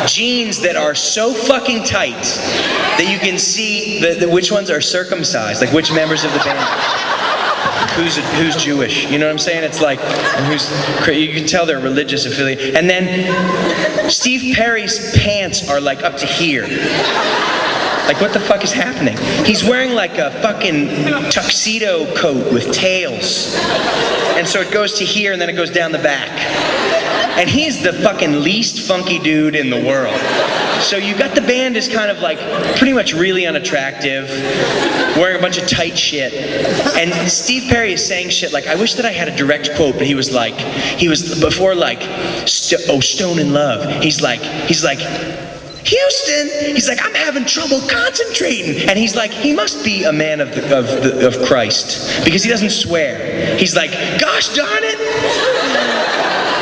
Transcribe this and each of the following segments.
jeans that are so fucking tight that you can see which ones are circumcised, like which members of the band. Who's Jewish? You know what I'm saying? It's like, you can tell they're religious affiliate. And then Steve Perry's pants are like up to here. Like, what the fuck is happening? He's wearing like a fucking tuxedo coat with tails. And so it goes to here and then it goes down the back. And he's the fucking least funky dude in the world. So you got the band is kind of like pretty much really unattractive, wearing a bunch of tight shit. And Steve Perry is saying shit like, I wish that I had a direct quote, but he was before like, Stone in Love. He's like, Houston, he's like, I'm having trouble concentrating. And he's like, he must be a man of Christ, because he doesn't swear. He's like, gosh darn it.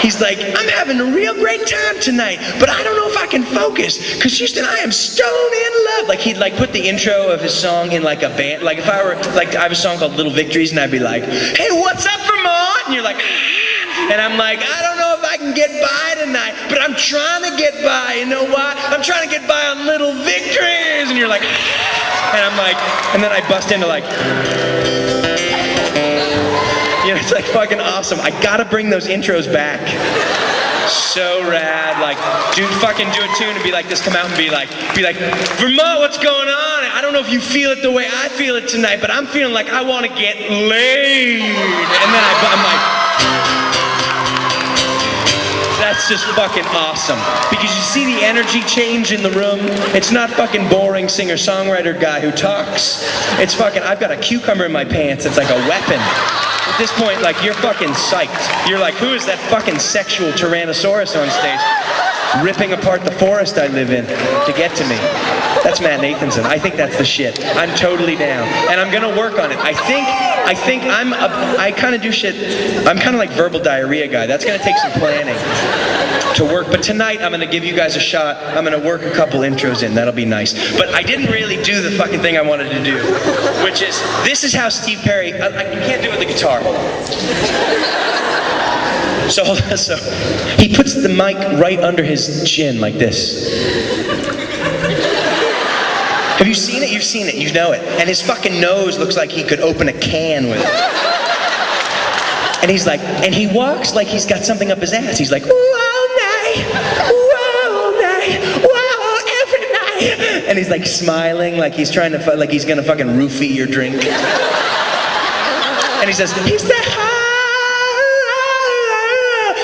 He's like, I'm having a real great time tonight, but I don't know if I can focus, because Houston, I am stone in love. Like, he'd like put the intro of his song in like a band. Like, if I were, like, I have a song called Little Victories, and I'd be like, hey, what's up, Vermont? And you're like, ah. And I'm like, I don't know if I can get by tonight, but I'm trying to get by. You know why? I'm trying to get by on Little Victories. And you're like, ah. And I'm like, and then I bust into like, you know, it's like fucking awesome. I gotta bring those intros back. So rad. Like, dude, fucking do a tune and be like, this come out and be like, Vermont, what's going on? I don't know if you feel it the way I feel it tonight, but I'm feeling like I want to get laid. And then I'm like, that's just fucking awesome. Because you see the energy change in the room. It's not fucking boring singer-songwriter guy who talks. It's fucking, I've got a cucumber in my pants. It's like a weapon. At this point, like, you're fucking psyched. You're like, who is that fucking sexual Tyrannosaurus on stage ripping apart the forest I live in to get to me? That's Matt Nathanson. I think that's the shit. I'm totally down. And I'm gonna work on it. I think I kind of do shit. I'm kind of like verbal diarrhea guy. That's gonna take some planning to work. But tonight, I'm gonna give you guys a shot. I'm gonna work a couple intros in. That'll be nice. But I didn't really do the fucking thing I wanted to do, which is, this is how Steve Perry, you can't do it with the guitar. So he puts the mic right under his chin like this. Have you seen it? You've seen it. You know it. And his fucking nose looks like he could open a can with it. And he's like, and he walks like he's got something up his ass. He's like, ooh, all night, whoa, every night. And he's like smiling, like he's trying to, like he's gonna fucking roofie your drink. And he says, he's the high.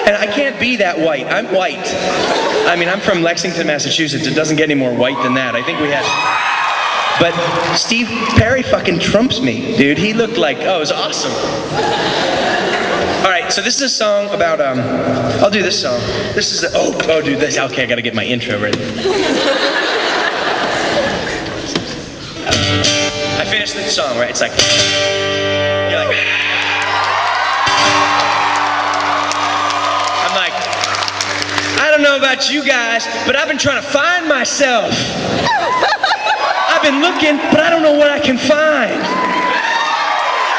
And I can't be that white. I'm white. I mean, I'm from Lexington, Massachusetts. It doesn't get any more white than that. I think we had... But Steve Perry fucking trumps me, dude. He looked like, oh, it was awesome. All right, so this is a song about, I'll do this song. This is oh, dude, this, okay, I gotta get my intro ready. I finished the song, right? It's like, you're like, I'm like, I don't know about you guys, but I've been trying to find myself. I've been looking, but I don't know what I can find.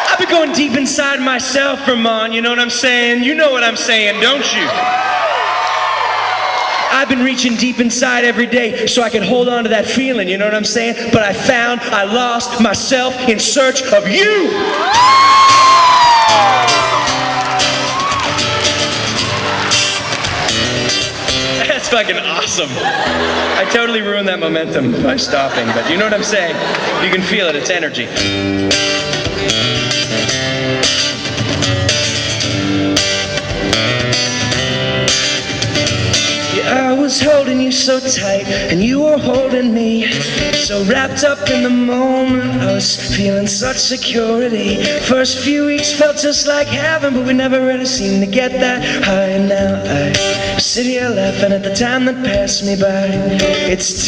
I've been going deep inside myself, Vermont, you know what I'm saying? You know what I'm saying, don't you? I've been reaching deep inside every day so I can hold on to that feeling, you know what I'm saying? But I lost myself in search of you. That's fucking awesome. I totally ruined that momentum by stopping, but you know what I'm saying? You can feel it, it's energy. Yeah, I was holding you so tight, and you were holding me. So wrapped up in the moment, I was feeling such security. First few weeks felt just like heaven, but we never really seemed to get that high. And now I sit here laughing at the time that passed me by. It's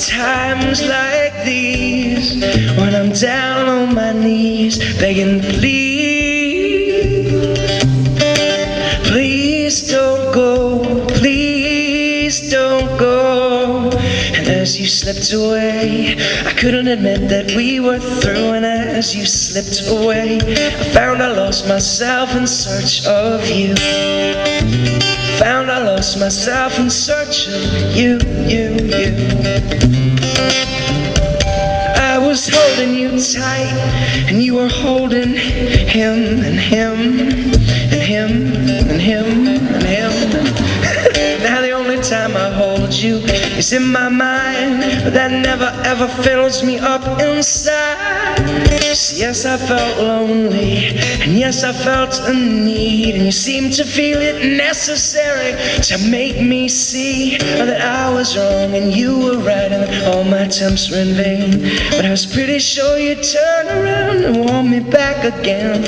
times like these when I'm down on my knees begging, please don't go, please don't go. And as you slipped away, I couldn't admit that we were through. And as you slipped away, I found I lost myself in search of you. Found I lost lost myself in search of you. I was holding you tight, and you were holding him and him and him and him and him. Now the only time I hold you is in my mind, but that never ever fills me up inside. So yes, I felt lonely, and yes, I felt a need, and you seemed to feel it necessary to make me see that I was wrong and you were right, and that all my attempts were in vain. But I was pretty sure you'd turn around and want me back again.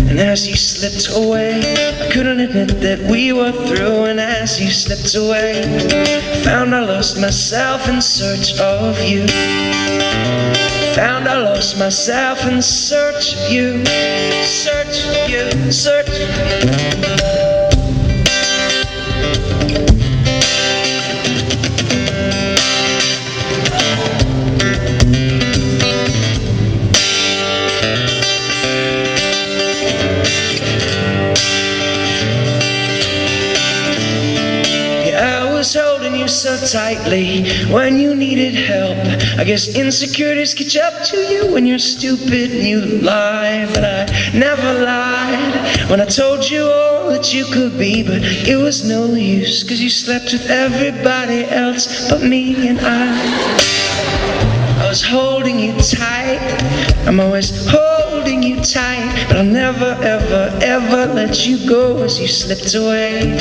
And as you slipped away, I couldn't admit that we were through. And as you slipped away, I found I lost myself in search of you. Found I lost myself in search of you. Search of you, search of you. Holding you so tightly when you needed help. I guess insecurities catch up to you when you're stupid and you lie. But I never lied when I told you all that you could be. But it was no use, 'cause you slept with everybody else but me. And I was holding you tight. I'm always holding you tight, but I'll never ever ever let you go as you slipped away.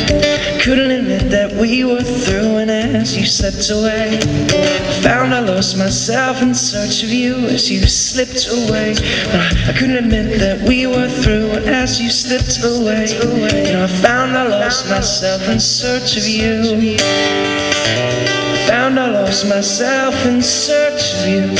Couldn't admit that we were through, and as you slipped away, found I lost myself in search of you as you slipped away. I couldn't admit that we were through, and as you slipped away, I found I lost myself in search of you. Found I lost myself in search of you.